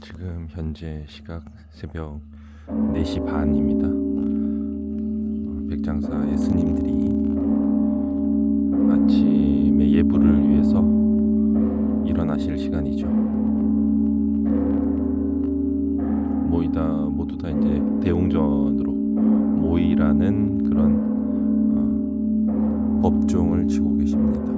지금 현재 시각 새벽 4시 반입니다. 백장사의 스님들이 아침에 예불을 위해서 일어나실 시간이죠. 모두 다 이제 대웅전으로 모이라는 그런 법종을 치고 계십니다.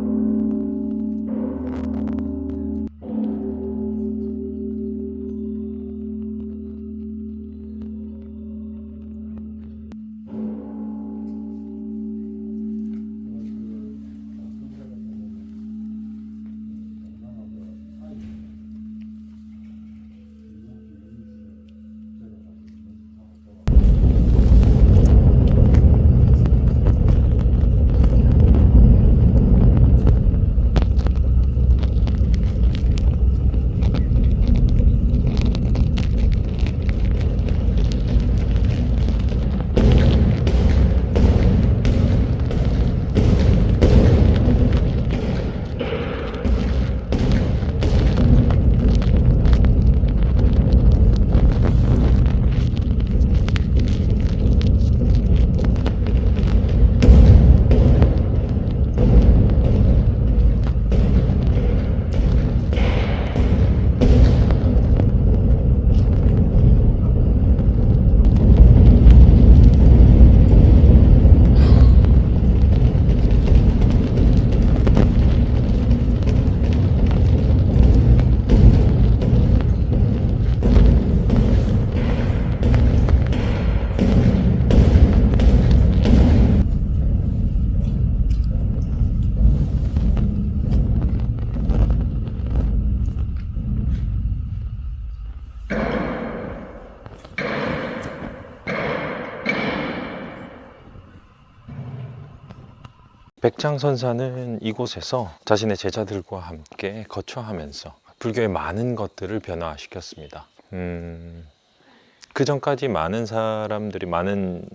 백장선사는 이곳에서 자신의 제자들과 함께 거처하면서 불교의 많은 것들을 변화시켰습니다. 그 전까지 많은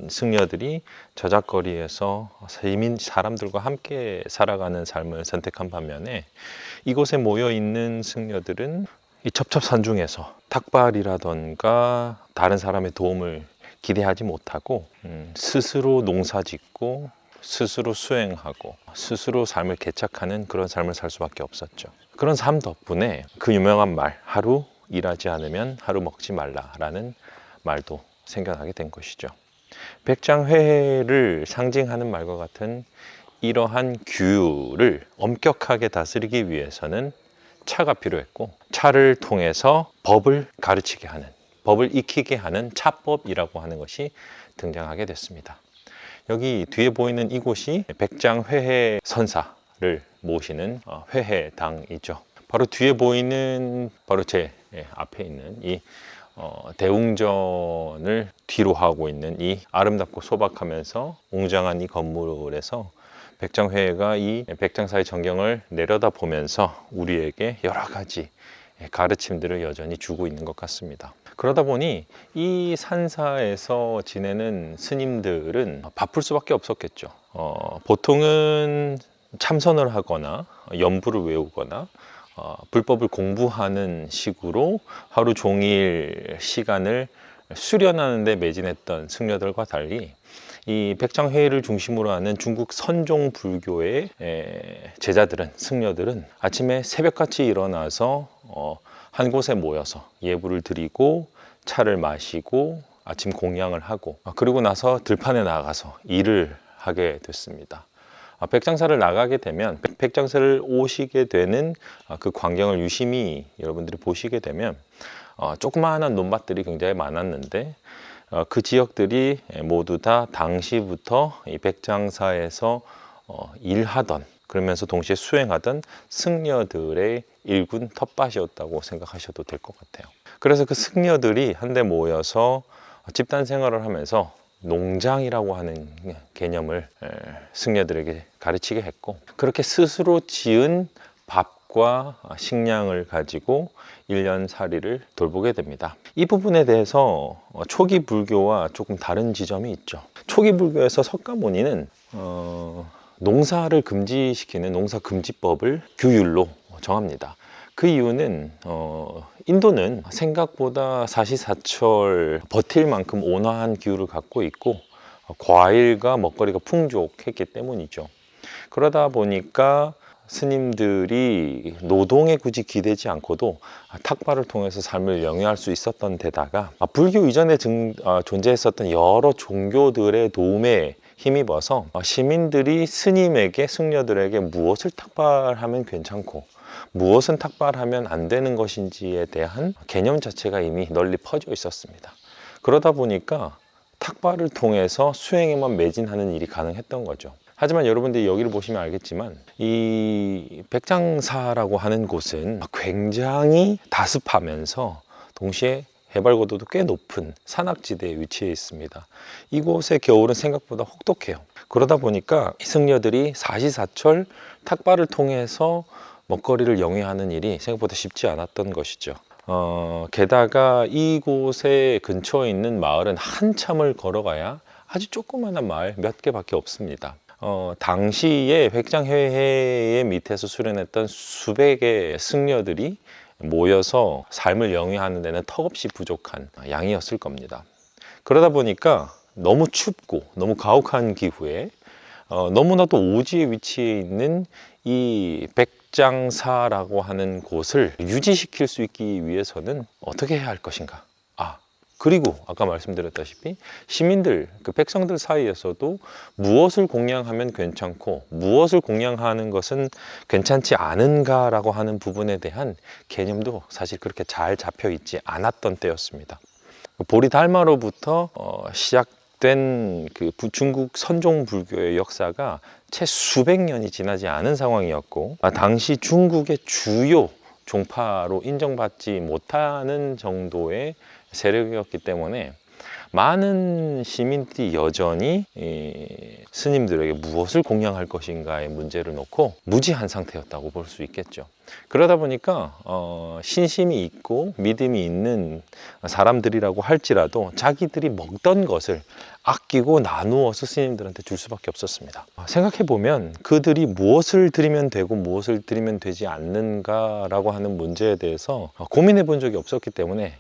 승려들이 저작거리에서 사람들과 함께 살아가는 삶을 선택한 반면에 이곳에 모여 있는 승려들은 이 첩첩산중에서 탁발이라던가 다른 사람의 도움을 기대하지 못하고 스스로 농사짓고 스스로 수행하고 스스로 삶을 개척하는 그런 삶을 살 수밖에 없었죠. 그런 삶 덕분에 그 유명한 말, 하루 일하지 않으면 하루 먹지 말라라는 말도 생겨나게 된 것이죠. 백장회를 상징하는 말과 같은 이러한 규율을 엄격하게 다스리기 위해서는 차가 필요했고, 차를 통해서 법을 가르치게 하는, 법을 익히게 하는 차법이라고 하는 것이 등장하게 됐습니다. 여기 뒤에 보이는 이곳이 백장회해 선사를 모시는 회해당이죠. 바로 뒤에 보이는, 바로 제 앞에 있는 이 대웅전을 뒤로 하고 있는 이 아름답고 소박하면서 웅장한 이 건물에서 백장회해가 이 백장사의 전경을 내려다보면서 우리에게 여러 가지 가르침들을 여전히 주고 있는 것 같습니다. 그러다 보니 이 산사에서 지내는 스님들은 바쁠 수밖에 없었겠죠. 보통은 참선을 하거나 연부를 외우거나 불법을 공부하는 식으로 하루 종일 시간을 수련하는 데 매진했던 승려들과 달리 이 백장회의를 중심으로 하는 중국 선종 불교의 제자들은, 승려들은 아침에 새벽같이 일어나서 한 곳에 모여서 예불을 드리고 차를 마시고 아침 공양을 하고, 그리고 나서 들판에 나가서 일을 하게 됐습니다. 백장사를 나가게 되면, 백장사를 오시게 되는 그 광경을 유심히 여러분들이 보시게 되면 조그마한 논밭들이 굉장히 많았는데 그 지역들이 모두 다 당시부터 이 백장사에서 일하던, 그러면서 동시에 수행하던 승려들의 일군 텃밭이었다고 생각하셔도 될 것 같아요. 그래서 그 승려들이 한데 모여서 집단 생활을 하면서 농장이라고 하는 개념을 승려들에게 가르치게 했고, 그렇게 스스로 지은 밥과 식량을 가지고 1년 살이를 돌보게 됩니다. 이 부분에 대해서 초기 불교와 조금 다른 지점이 있죠. 초기 불교에서 석가모니는 농사를 금지시키는 농사금지법을 규율로 정합니다. 그 이유는 인도는 생각보다 사시사철 버틸 만큼 온화한 기후를 갖고 있고 과일과 먹거리가 풍족했기 때문이죠. 그러다 보니까 스님들이 노동에 굳이 기대지 않고도 탁발을 통해서 삶을 영위할 수 있었던 데다가 불교 이전에 존재했었던 여러 종교들의 도움에 힘입어서 시민들이 스님에게, 승려들에게 무엇을 탁발하면 괜찮고 무엇은 탁발하면 안 되는 것인지에 대한 개념 자체가 이미 널리 퍼져 있었습니다. 그러다 보니까 탁발을 통해서 수행에만 매진하는 일이 가능했던 거죠. 하지만 여러분들이 여기를 보시면 알겠지만 이 백장사라고 하는 곳은 굉장히 다습하면서 동시에 해발 고도도 꽤 높은 산악지대에 위치해 있습니다. 이곳의 겨울은 생각보다 혹독해요. 그러다 보니까 승려들이 사시사철 탁발을 통해서 먹거리를 영위하는 일이 생각보다 쉽지 않았던 것이죠. 게다가 이곳에 근처에 있는 마을은 한참을 걸어가야 아주 조그마한 마을 몇 개밖에 없습니다. 당시에 백장회의 밑에서 수련했던 수백의 승려들이 모여서 삶을 영위하는 데는 턱없이 부족한 양이었을 겁니다. 그러다 보니까 너무 춥고 너무 가혹한 기후에 너무나도 오지에 위치해 있는 이 백장사라고 하는 곳을 유지시킬 수 있기 위해서는 어떻게 해야 할 것인가? 그리고 아까 말씀드렸다시피 시민들, 그 백성들 사이에서도 무엇을 공양하면 괜찮고 무엇을 공양하는 것은 괜찮지 않은가라고 하는 부분에 대한 개념도 사실 그렇게 잘 잡혀 있지 않았던 때였습니다. 보리달마로부터 시작된 그 중국 선종 불교의 역사가 채 수백 년이 지나지 않은 상황이었고 당시 중국의 주요 종파로 인정받지 못하는 정도의 세력이었기 때문에 많은 시민들이 여전히 스님들에게 무엇을 공양할 것인가의 문제를 놓고 무지한 상태였다고 볼 수 있겠죠. 그러다 보니까 신심이 있고 믿음이 있는 사람들이라고 할지라도 자기들이 먹던 것을 아끼고 나누어서 스님들한테 줄 수밖에 없었습니다. 생각해보면 그들이 무엇을 드리면 되고 무엇을 드리면 되지 않는가라고 하는 문제에 대해서 고민해 본 적이 없었기 때문에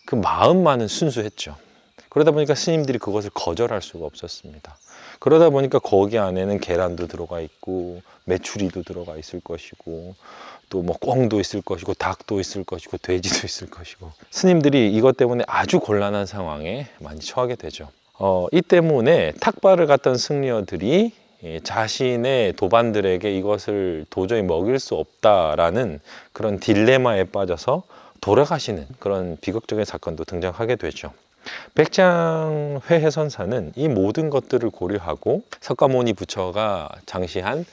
그 마음만은 순수했죠. 그러다 보니까 스님들이 그것을 거절할 수가 없었습니다. 그러다 보니까 거기 안에는 계란도 들어가 있고 메추리도 들어가 있을 것이고 또 뭐 꿩도 있을 것이고 닭도 있을 것이고 돼지도 있을 것이고 스님들이 이것 때문에 아주 곤란한 상황에 많이 처하게 되죠. 이 때문에 탁발을 갔던 승려들이 자신의 도반들에게 이것을 도저히 먹일 수 없다라는 그런 딜레마에 빠져서 돌아가시는 그런 비극적인 사건도 등장하게 되죠. 백장회해선사는 이 모든 것들을 고려하고 석가모니 부처가 장시한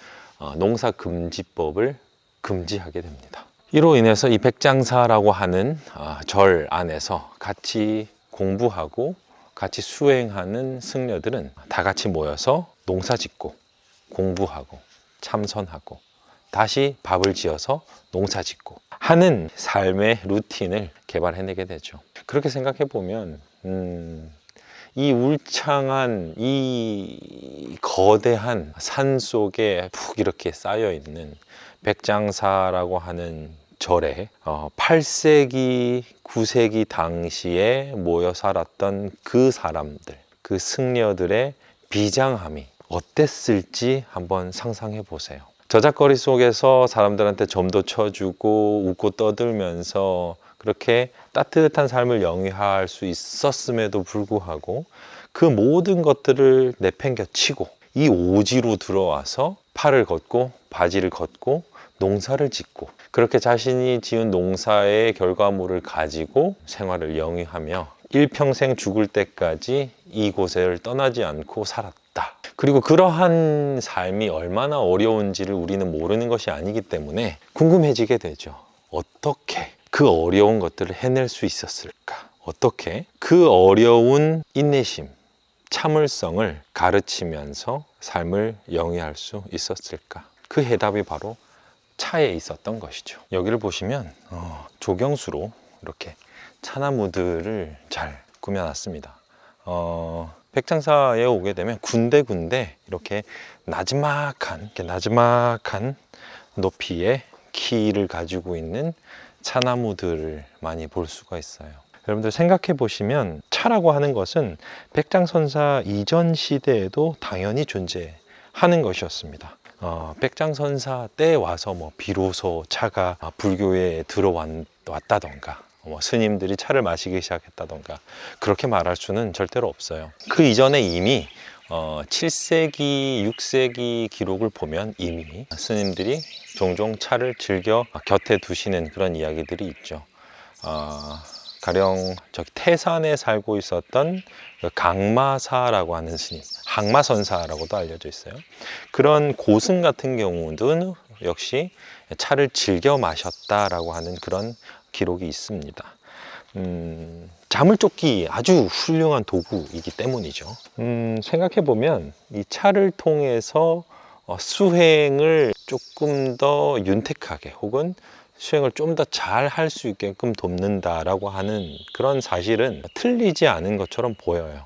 농사금지법을 금지하게 됩니다. 이로 인해서 이 백장사라고 하는 절 안에서 같이 공부하고 같이 수행하는 승려들은 다 같이 모여서 농사 짓고 공부하고 참선하고 다시 밥을 지어서 농사 짓고 하는 삶의 루틴을 개발해내게 되죠. 그렇게 생각해 보면 이 울창한 이 거대한 산 속에 푹 이렇게 쌓여 있는 백장사라고 하는 절에 8세기, 9세기 당시에 모여 살았던 그 사람들, 그 승려들의 비장함이 어땠을지 한번 상상해 보세요. 저작거리 속에서 사람들한테 점도 쳐주고 웃고 떠들면서 그렇게 따뜻한 삶을 영위할 수 있었음에도 불구하고 그 모든 것들을 내팽겨치고 이 오지로 들어와서 팔을 걷고 바지를 걷고 농사를 짓고 그렇게 자신이 지은 농사의 결과물을 가지고 생활을 영위하며 일평생 죽을 때까지 이곳을 떠나지 않고 살았다. 그리고 그러한 삶이 얼마나 어려운지를 우리는 모르는 것이 아니기 때문에 궁금해지게 되죠. 어떻게 그 어려운 것들을 해낼 수 있었을까? 어떻게 그 어려운 인내심, 참을성을 가르치면서 삶을 영위할 수 있었을까? 그 해답이 바로 차에 있었던 것이죠. 여기를 보시면 조경수로 이렇게 차나무들을 잘 꾸며놨습니다. 백장사에 오게 되면 군데군데 이렇게 나지막한 높이의 키를 가지고 있는 차나무들을 많이 볼 수가 있어요. 여러분들 생각해 보시면 차라고 하는 것은 백장선사 이전 시대에도 당연히 존재하는 것이었습니다. 백장선사 때 와서 비로소 차가 불교에 들어왔다던가 스님들이 차를 마시기 시작했다던가 그렇게 말할 수는 절대로 없어요. 그 이전에 이미 7세기, 6세기 기록을 보면 이미 스님들이 종종 차를 즐겨 곁에 두시는 그런 이야기들이 있죠. 가령 태산에 살고 있었던 강마사라고 하는 스님, 항마선사라고도 알려져 있어요. 그런 고승 같은 경우도 역시 차를 즐겨 마셨다라고 하는 그런 기록이 있습니다. 잠을 쫓기 아주 훌륭한 도구이기 때문이죠. 생각해보면 이 차를 통해서 수행을 조금 더 윤택하게 혹은 수행을 좀 더 잘 할 수 있게끔 돕는다라고 하는 그런 사실은 틀리지 않은 것처럼 보여요.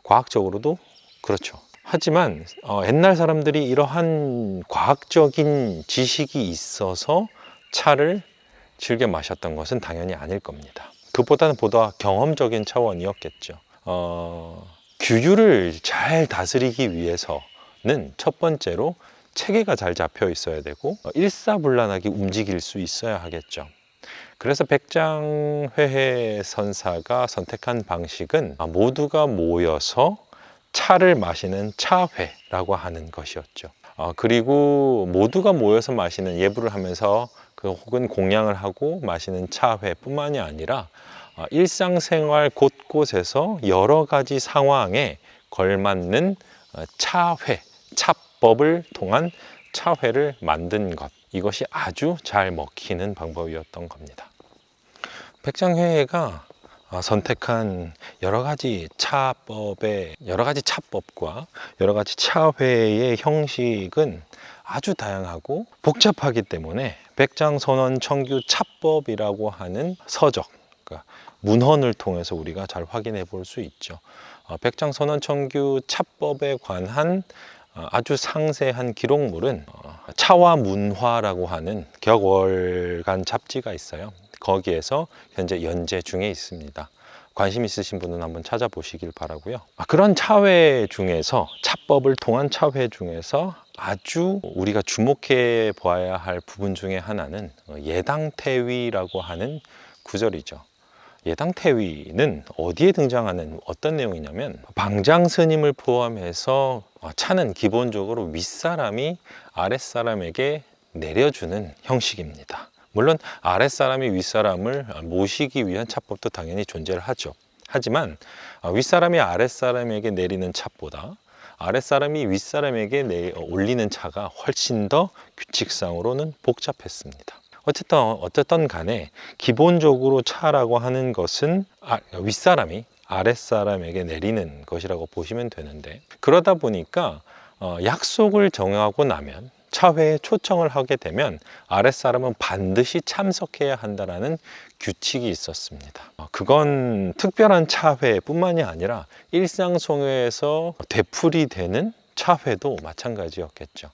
과학적으로도 그렇죠. 하지만 옛날 사람들이 이러한 과학적인 지식이 있어서 차를 즐겨 마셨던 것은 당연히 아닐 겁니다. 그보다는 보다 경험적인 차원이었겠죠. 규율을 잘 다스리기 위해서는 첫 번째로 체계가 잘 잡혀 있어야 되고 일사불란하게 움직일 수 있어야 하겠죠. 그래서 백장회해 선사가 선택한 방식은 모두가 모여서 차를 마시는 차회라고 하는 것이었죠. 그리고 모두가 모여서 마시는 예불을 하면서 혹은 공양을 하고 마시는 차회뿐만이 아니라 일상생활 곳곳에서 여러 가지 상황에 걸맞는 차회, 차법을 통한 차회를 만든 것, 이것이 아주 잘 먹히는 방법이었던 겁니다. 백장회해가 선택한 여러 가지 차법과 여러 가지 차회의 형식은 아주 다양하고 복잡하기 때문에 백장선원청규 차법이라고 하는 서적, 그러니까 문헌을 통해서 우리가 잘 확인해 볼 수 있죠. 백장선원청규 차법에 관한 아주 상세한 기록물은 차와 문화라고 하는 격월간 잡지가 있어요. 거기에서 현재 연재 중에 있습니다. 관심 있으신 분은 한번 찾아보시길 바라고요. 그런 차회 중에서, 차법을 통한 차회 중에서 아주 우리가 주목해 보아야 할 부분 중에 하나는 예당태위라고 하는 구절이죠. 예당태위는 어디에 등장하는 어떤 내용이냐면, 방장스님을 포함해서 차는 기본적으로 윗사람이 아랫사람에게 내려주는 형식입니다. 물론 아랫사람이 윗사람을 모시기 위한 차법도 당연히 존재를 하죠. 하지만 윗사람이 아랫사람에게 내리는 차보다 아랫사람이 윗사람에게 올리는 차가 훨씬 더 규칙상으로는 복잡했습니다. 어쨌든 간에 기본적으로 차라고 하는 것은 윗사람이 아랫사람에게 내리는 것이라고 보시면 되는데, 그러다 보니까 약속을 정하고 나면, 차회에 초청을 하게 되면 아랫사람은 반드시 참석해야 한다는 규칙이 있었습니다. 그건 특별한 차회뿐만이 아니라 일상생활에서 되풀이되는 차회도 마찬가지였겠죠.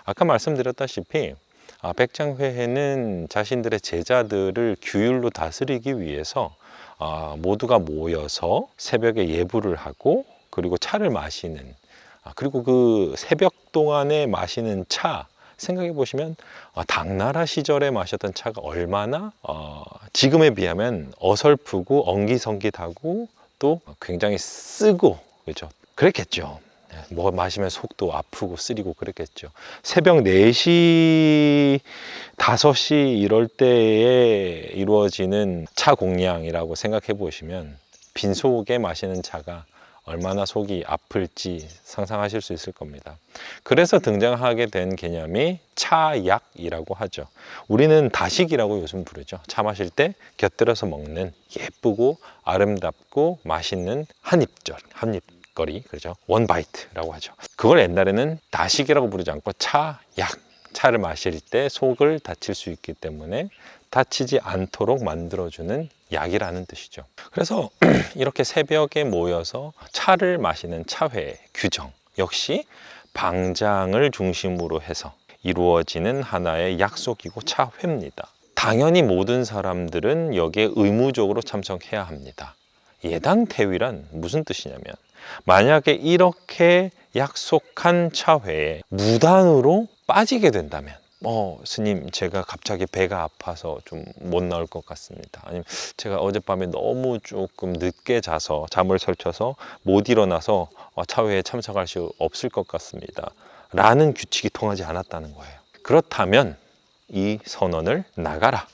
아까 말씀드렸다시피 백장회해는 자신들의 제자들을 규율로 다스리기 위해서 모두가 모여서 새벽에 예불을 하고, 그리고 차를 마시는, 그리고 그 새벽 동안에 마시는 차, 생각해 보시면 당나라 시절에 마셨던 차가 얼마나 지금에 비하면 어설프고 엉기성깃하고 또 굉장히 쓰고, 그렇죠? 그랬겠죠. 뭐 마시면 속도 아프고 쓰리고 그랬겠죠. 새벽 4시, 5시 이럴 때에 이루어지는 차 공양이라고 생각해 보시면 빈속에 마시는 차가 얼마나 속이 아플지 상상하실 수 있을 겁니다. 그래서 등장하게 된 개념이 차약이라고 하죠. 우리는 다식이라고 요즘 부르죠. 차 마실 때 곁들여서 먹는 예쁘고 아름답고 맛있는 한입거리, 그렇죠? 원바이트라고 하죠. 그걸 옛날에는 다식이라고 부르지 않고 차약, 차를 마실 때 속을 다칠 수 있기 때문에 다치지 않도록 만들어주는 약이라는 뜻이죠. 그래서 이렇게 새벽에 모여서 차를 마시는 차회 규정 역시 방장을 중심으로 해서 이루어지는 하나의 약속이고 차회입니다. 당연히 모든 사람들은 여기에 의무적으로 참석해야 합니다. 예당태위란 무슨 뜻이냐면, 만약에 이렇게 약속한 차회에 무단으로 빠지게 된다면, 스님, 제가 갑자기 배가 아파서 좀 못 나올 것 같습니다. 아니면 제가 어젯밤에 너무 조금 늦게 자서 잠을 설쳐서 못 일어나서 차회에 참석할 수 없을 것 같습니다. 라는 규칙이 통하지 않았다는 거예요. 그렇다면 이 선언을 나가라.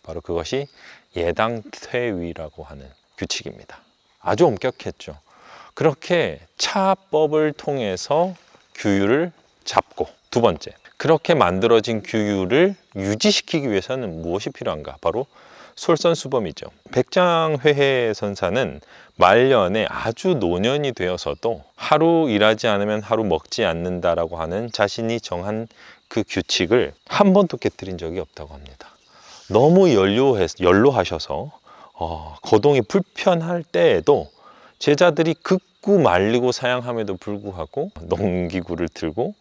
바로 그것이 예당퇴위라고 하는 규칙입니다. 아주 엄격했죠. 그렇게 차법을 통해서 규율을 잡고, 두 번째, 그렇게 만들어진 규율을 유지시키기 위해서는 무엇이 필요한가? 바로 솔선수범이죠. 백장회해 선사는 말년에 아주 노년이 되어서도 하루 일하지 않으면 하루 먹지 않는다라고 하는 자신이 정한 그 규칙을 한 번도 깨뜨린 적이 없다고 합니다. 너무 연로하셔서 거동이 불편할 때에도 제자들이 극구 말리고 사양함에도 불구하고 농기구를 들고,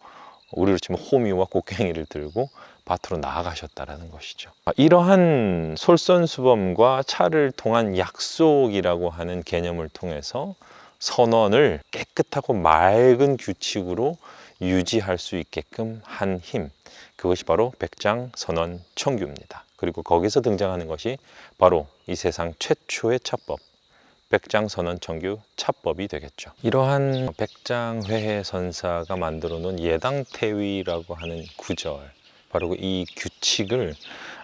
우리로 치면 호미와 곡괭이를 들고 밭으로 나아가셨다라는 것이죠. 이러한 솔선수범과 차를 통한 약속이라고 하는 개념을 통해서 선언을 깨끗하고 맑은 규칙으로 유지할 수 있게끔 한 힘, 그것이 바로 백장선언청규입니다. 그리고 거기서 등장하는 것이 바로 이 세상 최초의 차법, 백장선언청규 차법이 되겠죠. 이러한 백장회해 선사가 만들어 놓은 예당태위라고 하는 구절, 바로 이 규칙을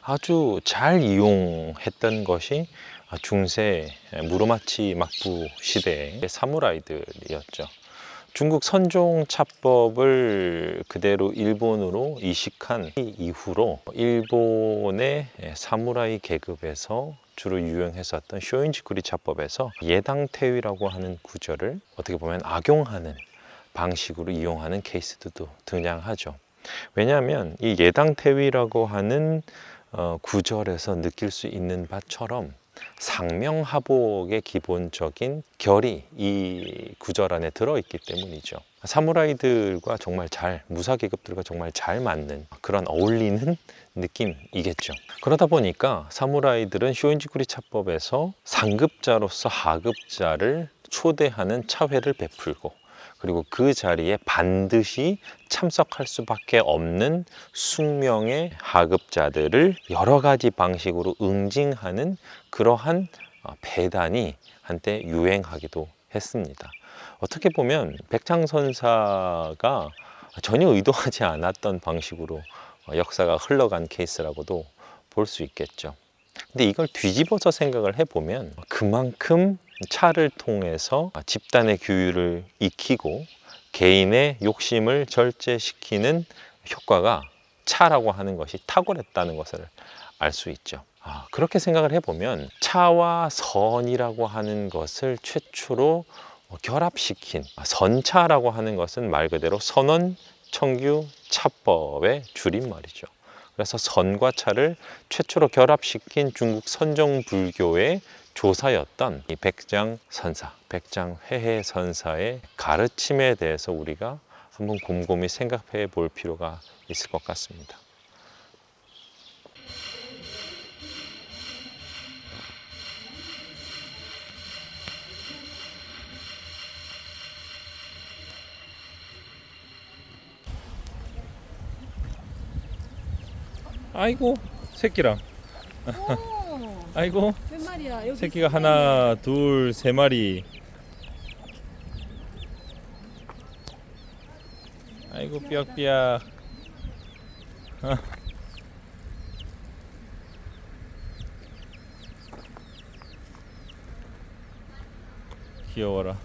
아주 잘 이용했던 것이 중세 무로마치 막부 시대의 사무라이들이었죠. 중국 선종 차법을 그대로 일본으로 이식한 이후로 일본의 사무라이 계급에서 주로 유행했었던 쇼인지쿠리 차법에서 예당태위라고 하는 구절을 어떻게 보면 악용하는 방식으로 이용하는 케이스도 등장하죠. 왜냐하면 이 예당태위라고 하는 구절에서 느낄 수 있는 바처럼 상명하복의 기본적인 결이 이 구절 안에 들어있기 때문이죠. 사무라이들과 정말 무사계급들과 정말 잘 맞는 그런 어울리는 느낌이겠죠. 그러다 보니까 사무라이들은 쇼인지쿠리 차법에서 상급자로서 하급자를 초대하는 차회를 베풀고, 그리고 그 자리에 반드시 참석할 수밖에 없는 숙명의 하급자들을 여러 가지 방식으로 응징하는 그러한 배단이 한때 유행하기도 했습니다. 어떻게 보면 백장선사가 전혀 의도하지 않았던 방식으로 역사가 흘러간 케이스라고도 볼 수 있겠죠. 근데 이걸 뒤집어서 생각을 해보면 그만큼 차를 통해서 집단의 규율을 익히고 개인의 욕심을 절제시키는 효과가 차라고 하는 것이 탁월했다는 것을 알 수 있죠. 그렇게 생각을 해보면 차와 선이라고 하는 것을 최초로 결합시킨 선차라고 하는 것은 말 그대로 선언, 청규, 차법의 줄임말이죠. 그래서 선과 차를 최초로 결합시킨 중국 선정불교의 조사였던 이 백장선사, 백장회해 선사의 가르침에 대해서 우리가 한번 곰곰이 생각해 볼 필요가 있을 것 같습니다. 아이고, 새끼랑. 오, 아이고, 몇 마리야? 여기 새끼가 있네. 하나, 둘, 세 마리. 아이고, 삐약삐약. 귀여워라.